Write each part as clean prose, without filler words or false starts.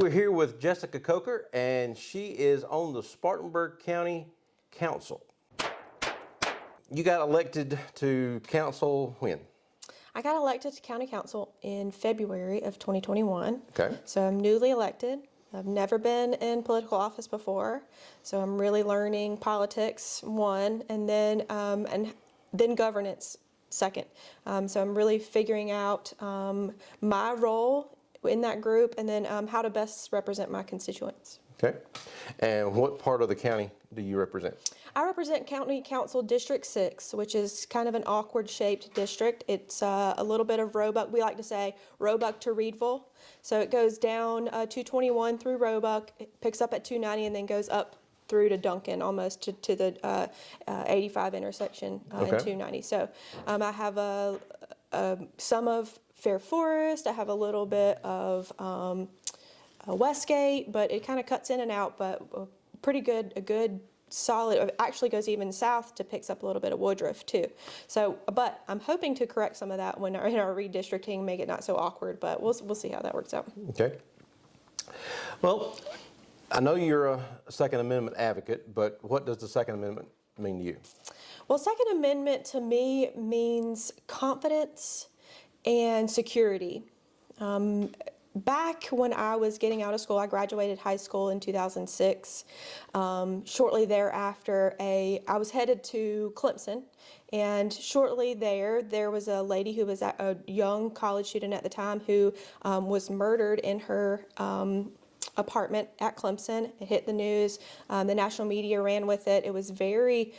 We're here with Jessica Coker, and she is on the Spartanburg County Council. You got elected to council when? I got elected to county council in February of 2021. Okay. So I'm newly elected. I've never been in political office before, so I'm really learning politics, one, and then governance, second. So I'm really figuring out my role in that group, and then how to best represent my constituents. Okay. And what part of the county do you represent? I represent County Council District 6, which is kind of an awkward shaped district. It's a little bit of Roebuck. We like to say Roebuck to Reedville. So it goes down 221 through Roebuck, it picks up at 290, and then goes up through to Duncan, almost to the 85 intersection in 290. So I have some of Fair Forest. I have a little bit of Westgate, but it kind of cuts in and out, but pretty good, a good solid, it actually goes even south to picks up a little bit of Woodruff too. So, but I'm hoping to correct some of that when in our redistricting, make it not so awkward, but we'll see how that works out. Okay. Well, I know you're a Second Amendment advocate, but what does the Second Amendment mean to you? Well, Second Amendment to me means confidence and security. Back when I was getting out of school, I graduated high school in 2006. Shortly thereafter, I was headed to Clemson, and shortly there was a lady who was a young college student at the time who was murdered in her apartment at Clemson. It hit the news. The national media ran with it. It was very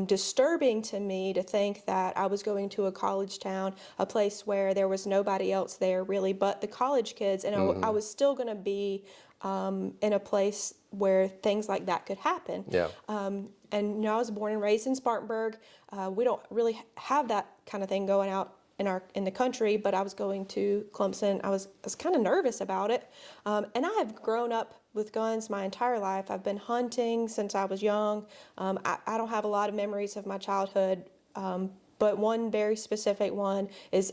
disturbing to me to think that I was going to a college town, a place where there was nobody else there really but the college kids, and I was still going to be in a place where things like that could happen. Yeah. And you know, I was born and raised in Spartanburg. We don't really have that kind of thing going out in the country, but I was going to Clemson. I was kind of nervous about it, and I have grown up with guns my entire life. I've been hunting since I was young. I don't have a lot of memories of my childhood, but one very specific one is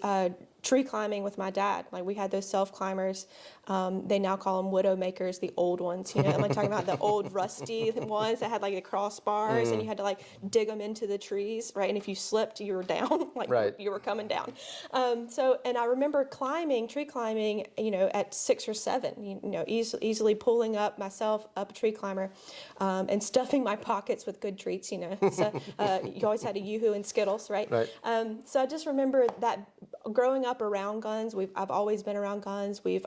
tree climbing with my dad. Like, we had those self climbers. They now call them widow makers, the old ones. You know, I'm like talking about the old rusty ones that had like the crossbars, and you had to like dig them into the trees, right? And if you slipped, you were down, like you were coming down. And I remember tree climbing, you know, at 6 or 7. You know, easily pulling up myself up a tree climber, and stuffing my pockets with good treats. You know, so you always had a Yoo-hoo and Skittles, right? So I just remember that growing up around guns. I've always been around guns. We've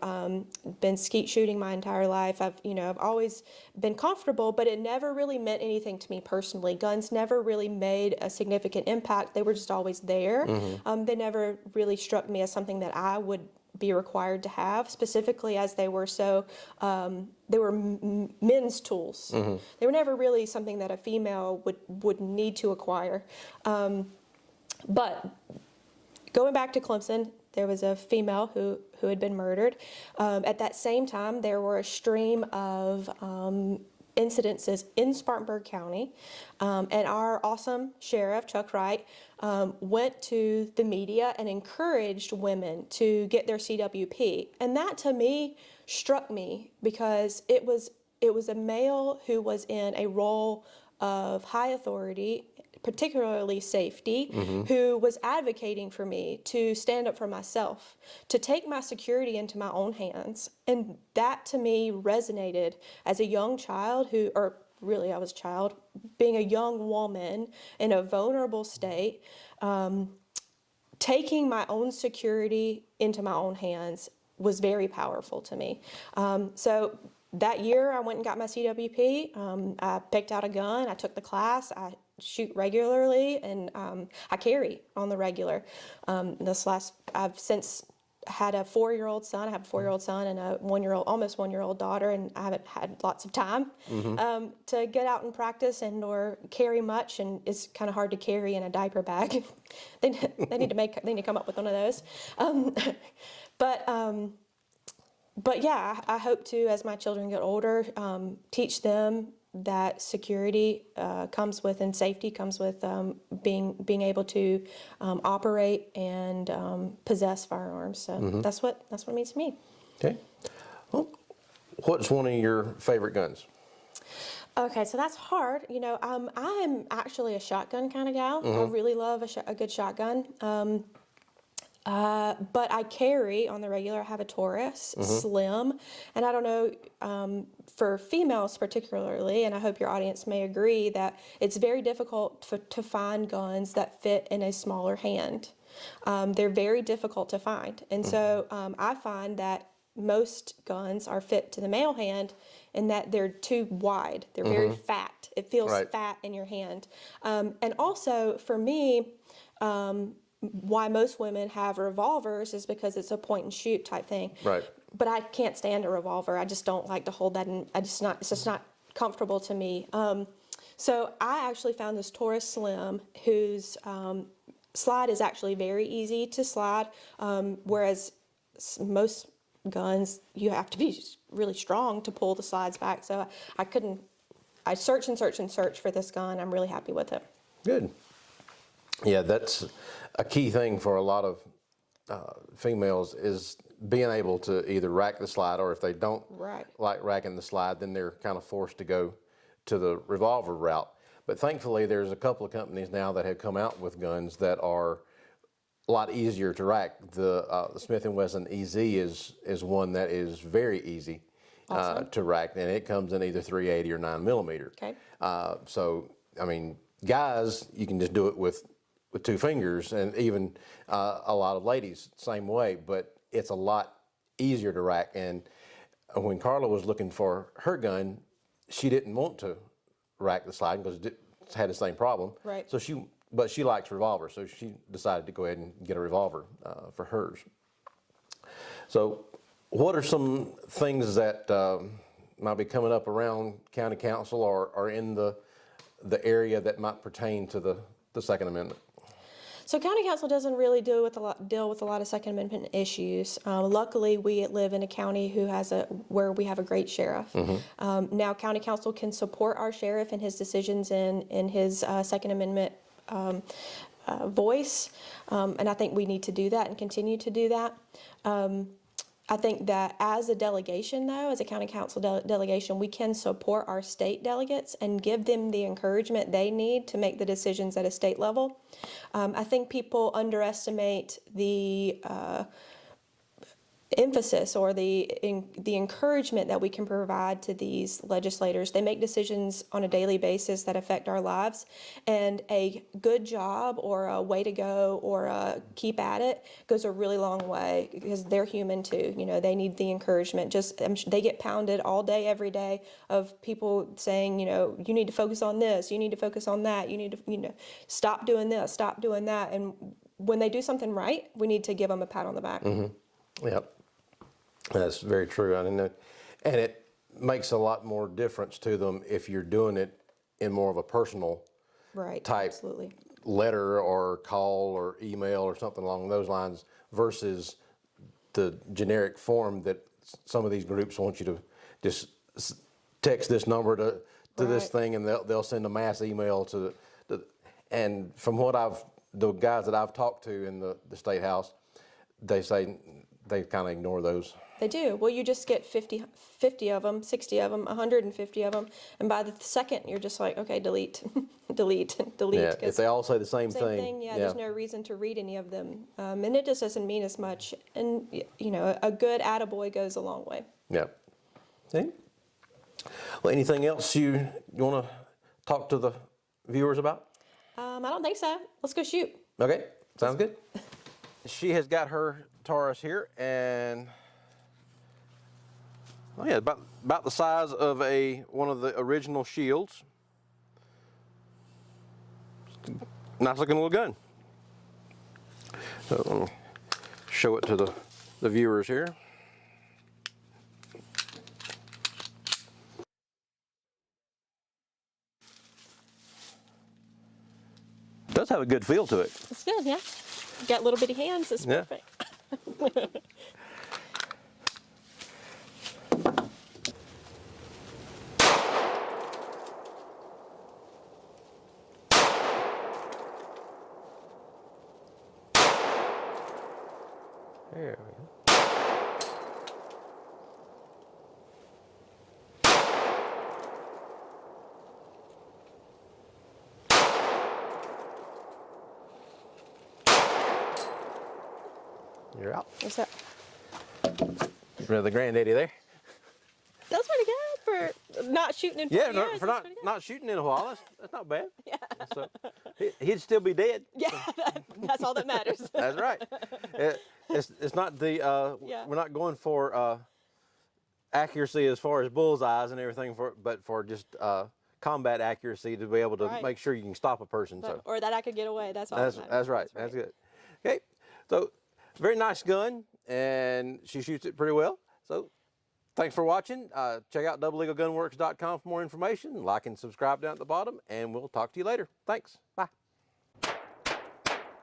been skeet shooting my entire life. I've always been comfortable, but it never really meant anything to me personally. Guns never really made a significant impact. They were just always there. They never really struck me as something that I would be required to have, specifically as they were they were men's tools. They were never really something that a female would need to acquire. But going back to Clemson, there was a female who had been murdered. At that same time, there were a stream of incidences in Spartanburg County, and our awesome sheriff, Chuck Wright, went to the media and encouraged women to get their CWP. And that, to me, struck me, because it was a male who was in a role of high authority, particularly safety, who was advocating for me to stand up for myself, to take my security into my own hands. And that, to me, resonated as a young child I was a child, being a young woman in a vulnerable state, taking my own security into my own hands was very powerful to me. So that year, I went and got my CWP. I picked out a gun. I took the class. I shoot regularly, and I carry on the regular. I've since had a 4-year-old son. I have a 4-year-old son and a almost 1-year-old daughter, and I haven't had lots of time to get out and practice or carry much, and it's kind of hard to carry in a diaper bag. they need to come up with one of those. But yeah, I hope to, as my children get older, teach them that security comes with, and safety comes with being able to operate and possess firearms. So that's what it means to me. Okay. Well, what's one of your favorite guns? Okay, so that's hard. I am actually a shotgun kind of gal. I really love a good shotgun. But I carry on the regular, I have a Taurus Slim, and I don't know, for females particularly, and I hope your audience may agree that it's very difficult to find guns that fit in a smaller hand. They're very difficult to find, and so I find that most guns are fit to the male hand in that they're too wide. They're very fat. It feels fat in your hand. And also for me, why most women have revolvers is because it's a point and shoot type thing. Right. But I can't stand a revolver. I just don't like to hold that, and it's just not comfortable to me. So I actually found this Taurus Slim, whose slide is actually very easy to slide, whereas most guns you have to be really strong to pull the slides back. So I search and search and search for this gun. I'm really happy with it. Good. Yeah, that's a key thing for a lot of females is being able to either rack the slide, or if they don't like racking the slide, then they're kind of forced to go to the revolver route. But thankfully, there's a couple of companies now that have come out with guns that are a lot easier to rack. The Smith & Wesson EZ is one that is very easy to rack, and it comes in either 380 or 9mm. Okay. So, I mean, guys, you can just do it with two fingers, and even a lot of ladies, same way, but it's a lot easier to rack. And when Carla was looking for her gun, she didn't want to rack the slide because it had the same problem. Right. So but she likes revolvers, so she decided to go ahead and get a revolver for hers. So what are some things that might be coming up around county council or in the area that might pertain to the Second Amendment? So county council doesn't really deal with a lot of Second Amendment issues. Luckily, we live in a county where we have a great sheriff. Now, county council can support our sheriff in his decisions in his Second Amendment voice, and I think we need to do that and continue to do that. I think that as a delegation, though, as a county council delegation, we can support our state delegates and give them the encouragement they need to make the decisions at a state level. I think people underestimate the emphasis or the encouragement that we can provide to these legislators. They make decisions on a daily basis that affect our lives, and a good job or a way to go or a keep at it goes a really long way, because they're human too. They need the encouragement. They get pounded all day, every day, of people saying, you need to focus on this, you need to focus on that, you need to, stop doing this, stop doing that. And when they do something right, we need to give them a pat on the back. Yep. That's very true. And it makes a lot more difference to them if you're doing it in more of a personal type letter or call or email or something along those lines, versus the generic form that some of these groups want you to just text this number to this thing, and they'll send a mass email to and from the guys that I've talked to in the State House, they say they kind of ignore those. They do. Well, you just get 50 of them, 60 of them, 150 of them, and by the second, you're just like, okay, delete, delete, delete. Yeah, if they all say the same thing. Yeah, there's no reason to read any of them, and it just doesn't mean as much. And a good attaboy goes a long way. Yeah. Okay. Well, anything else you want to talk to the viewers about? I don't think so. Let's go shoot. Okay, sounds good. She has got her Taurus here, and about the size of one of the original shields. Nice looking little gun. So let me show it to the viewers here. It does have a good feel to it. It's good, yeah. Got little bitty hands. It's perfect. There we go. her out. What's that? Remember the granddaddy there? That's pretty good for not shooting in 4 Yeah, years. for not shooting in a while. That's not bad. Yeah. So he'd still be dead. Yeah, that's all that matters. That's right. It's not the we're not going for accuracy as far as bullseyes and everything but for just combat accuracy to be able to make sure you can stop a person. So or that I could get away. That's all. that's right. That's good. Okay, so very nice gun, and she shoots it pretty well. So thanks for watching. Check out doubleeaglegunworks.com for more information. Like and subscribe down at the bottom, and we'll talk to you later. Thanks. Bye.